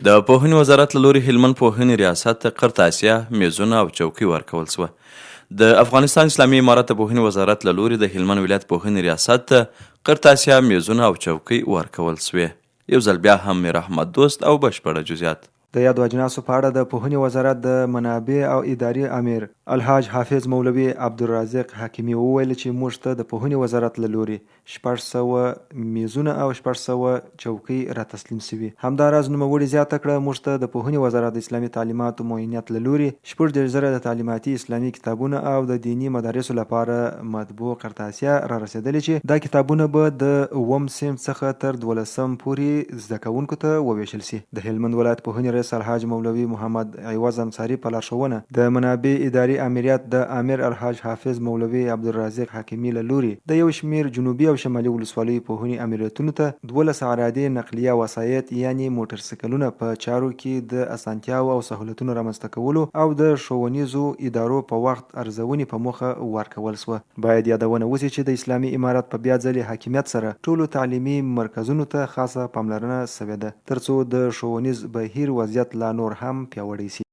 د پوهنې وزارت له لوري هلمند پوهنې ریاست ته قرطاسیه، میزونه او چوکۍ ورکول شوه. د افغانستان اسلامي امارت د پوهنې وزارت له لوري د هلمند ولایت پوهنې ریاست ته قرطاسیه، میزونه او چوکۍ ورکول شوې. یو ځل بیا هم میر احمد دوست او بشپړه جزئیات. د یادو اجناسو په اړه د پوهنې وزارت د منابع او اداري امیر الحاج حافظ مولوي عبدالرازق حکیمي وویل چې موږ ته د پوهنې وزارت له لوري 600 میزونه او 600 چوکۍ را تسلیم شوي. همداراز نوموړي زیاته کړه موږ ته د پوهنې وزارت د اسلامي تعلیماتو معینیت له لوري 14,000 د تعلیماتي اسلامي کتابونه او د دینی مدارسو لپاره مطبوع قرطاسیه را رسېدلې چې دا کتابونه به د 9م صنف څخه تر 12م پورې زده کوونکو ته وویشل شي. د هلمند ولایت پوهنې الحاج مولوي محمد عوض انصاري په لارښوونه د منابع اداري امریت د امیر الحاج حافظ مولوي عبدالرازق حکیمي له لوري د یو شمیر جنوبي او شمالي ولسوالیو پوهنې امریتونو ته 12 عرادي نقلیه وسایط یعنی موټرسایکلونه په چارو کې د اسانتیاو او سهولتونو رامنځته کولو او د ښوونیزو ادارو په وخت ارزونې په موخه ورکول شوه. باید یادونه وشي چې د اسلامي امارت په بیا ځلې حاکمیت سره ټولو تعلیمي مرکزونو ته خاصه پاملرنه شوې ده ترڅو د ښوونیز بهیر وضعیت لا نور هم پیاوړی شي.